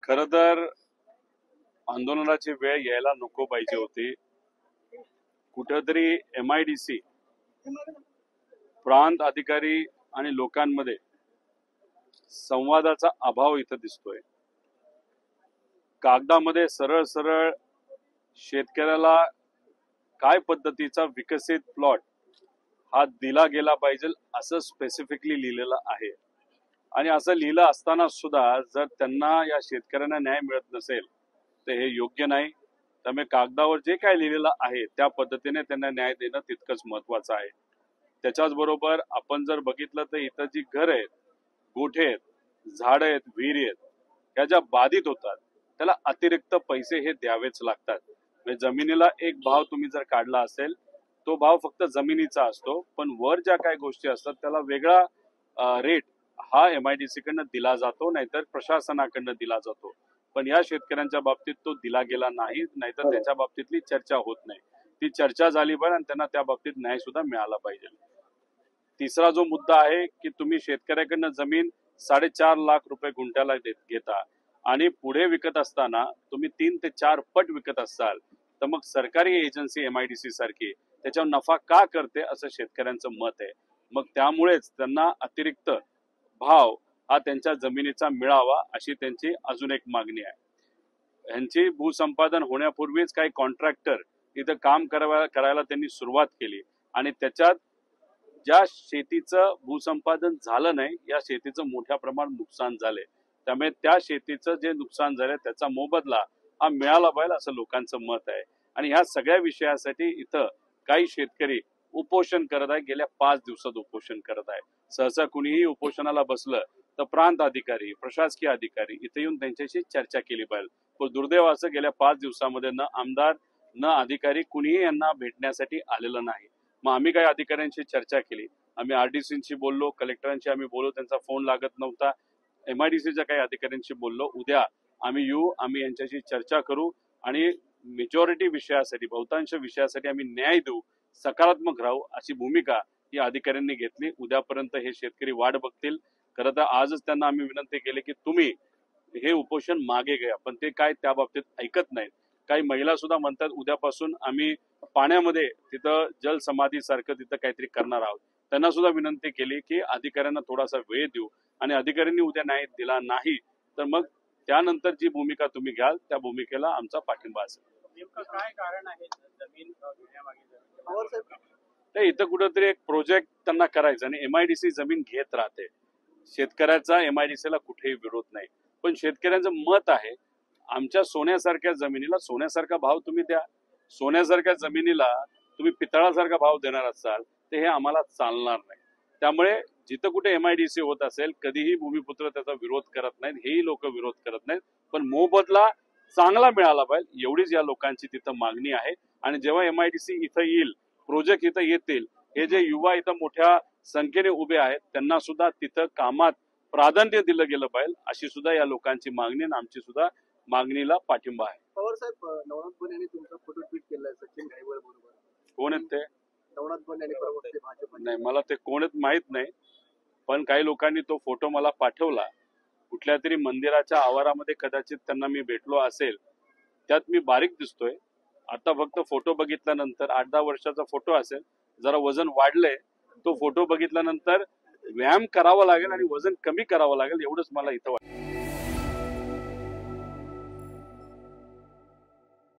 खरं तर आंदोलनाची वेळ यायला नको पाहिजे होती. कुठेतरी MIDC प्रांत अधिकारी आणि लोकांमध्ये संवादाचा अभाव इथं दिसतोय. कागदामध्ये सरळ सरळ शेतकऱ्याला काय पद्धतीचा विकसित प्लॉट हा दिला गेला पाहिजे असं स्पेसिफिकली लिहिलेलं आहे. आणि असं लिहिलं असताना सुद्धा जर त्यांना या शेतकऱ्यांना न्याय मिळत नसेल तर हे योग्य नाही. त्यामुळे कागदावर जे काय लिहिलेलं आहे त्या पद्धतीने त्यांना न्याय देणं तितकंच महत्वाचं आहे. त्याच्याच बरोबर आपण जर बघितलं तर इथं जी घर आहेत, गोठे आहेत, झाड आहेत, विहिरी आहेत, ह्या ज्या बाधित होतात त्याला अतिरिक्त पैसे हे द्यावेच लागतात. म्हणजे जमिनीला एक भाव तुम्ही जर काढला असेल तो भाव फक्त जमिनीचा असतो, पण वर ज्या काही गोष्टी असतात त्याला वेगळा रेट हा MIDC कडनं दिला जातो, नाहीतर प्रशासनाकडनं दिला जातो. पण या शेतकऱ्यांच्या बाबतीत तो दिला गेला नाही, नाहीतर त्याच्या बाबतीतली चर्चा होत नाही. ती चर्चा झाली पाहिजे आणि त्यांना त्या बाबतीत न्याय सुद्धा मिळाला पाहिजे. तिसरा जो मुद्दा आहे की तुम्ही शेतकऱ्याकडनं जमीन 4.5 लाख रुपये गुंठ्याला घेता आणि पुढे विकत असताना तुम्ही 3 ते 4 पट विकत असाल तर मग सरकारी एजन्सी MIDC सारखी त्याच्यावर नफा का करते असं शेतकऱ्यांचं मत आहे. मग त्यामुळेच त्यांना अतिरिक्त भाव हा त्यांच्या जमिनीचा मिळावा अशी त्यांची अजून एक मागणी आहे. यांची भूसंपादन होण्यापूर्वीच काही कॉन्ट्रॅक्टर इथं काम करायला त्यांनी सुरुवात केली आणि त्याच्यात ज्या शेतीचं भूसंपादन झालं नाही या शेतीचं मोठ्या प्रमाणात नुकसान झाले. त्यामुळे त्या शेतीचं जे नुकसान झालं त्याचा मोबदला हा मिळाला पाहिजे असं लोकांचं मत आहे. आणि ह्या सगळ्या विषयासाठी इथं काही शेतकरी उपोषण करत आहे. गेल्या 5 दिवसात उपोषण करत आहे. सहसा कुणीही उपोषणाला बसलं तर प्रांत अधिकारी, प्रशासकीय अधिकारी इथे येऊन त्यांच्याशी चर्चा केली पाहिजे. पण दुर्दैव असं गेल्या 5 दिवसामध्ये न आमदार न अधिकारी कुणीही यांना भेटण्यासाठी आलेलं नाही. मग आम्ही काही अधिकाऱ्यांशी चर्चा केली, आम्ही RDCशी बोललो, कलेक्टरांशी आम्ही बोललो, त्यांचा फोन लागत नव्हता. MIDCच्या काही अधिकाऱ्यांशी बोललो, उद्या आम्ही येऊ, आम्ही यांच्याशी चर्चा करू आणि मेजॉरिटी विषयासाठी, बहुतांश विषयासाठी आम्ही न्याय देऊ, सकारात्मक राहू अशी भूमिका या अधिकाऱ्यांनी घेतली. उद्यापर्यंत हे शेतकरी वाट बघतील. खरं तर आजच त्यांना आम्ही विनंती केली की तुम्ही हे उपोषण मागे घ्या, पण ते काय त्या बाबतीत ऐकत नाहीत. काही महिला सुद्धा म्हणतात उद्यापासून आम्ही पाण्यामध्ये तिथं जल समाधी सारखं तिथं काहीतरी करणार आहोत. त्यांना सुद्धा विनंती केली की अधिकाऱ्यांना थोडासा वेळ देऊ आणि अधिकाऱ्यांनी उद्या न्याय दिला नाही तर मग त्यानंतर जी भूमिका तुम्ही घ्याल त्या भूमिकेला आमचा पाठिंबा असेल. नेमकं काय कारण आहे जमीन घेण्यामागे? तर इथं कुठेतरी एक प्रोजेक्ट त्यांना करायचा आणि MIDC जमीन घेत राहते. शेतकऱ्याचा MIDCला कुठेही विरोध नाही, पण शेतकऱ्यांचं मत आहे आमच्या सोन्यासारख्या जमिनीला सोन्यासारखा भाव तुम्ही द्या. सोन्यासारख्या जमिनीला तुम्ही पितळासारखा भाव देणार असाल तर हे आम्हाला चालणार नाही. त्यामुळे जिथं कुठे MIDC होत असेल कधीही भूमिपुत्र त्याचा विरोध करत नाहीत, हेही लोक विरोध करत नाहीत. पण मोबदला चांगला मिळाला पाहिजे एवढीच या लोकांची तिथं मागणी आहे. आणि जेव्हा MIDC इथं येईल, प्रोजेक्ट इथं येतील, हे जे युवा इथं मोठ्या संख्येने उभे आहेत त्यांना सुद्धा तिथं कामात प्राधान्य दिलं गेलं पाहिजे अशी सुद्धा या लोकांची मागणी आणि आमची सुद्धा मागणीला पाठिंबा आहे. पवार साहेब, नवनाथ बन यांनी तुमचा फोटो ट्विट केलाय सचिन घाईवळ बरोबर. कोण आहेत ते? नवनाथ बन यांनी प्रवक्ते भाजप. नाही, मला ते कोण आहेत माहित नाही, पण काही लोकांनी तो फोटो मला पाठवला. कुठल्या तरी मंदिराच्या आवारामध्ये कदाचित त्यांना मी भेटलो असेल, त्यात मी बारीक दिसतोय. आता फक्त फोटो बघितल्यानंतर 8-10 वर्षाचा फोटो असेल, जरा वजन वाढलंय. तो फोटो बघितल्यानंतर व्यायाम करावा लागेल आणि वजन कमी करावं लागेल एवढंच मला इथं वाटतं.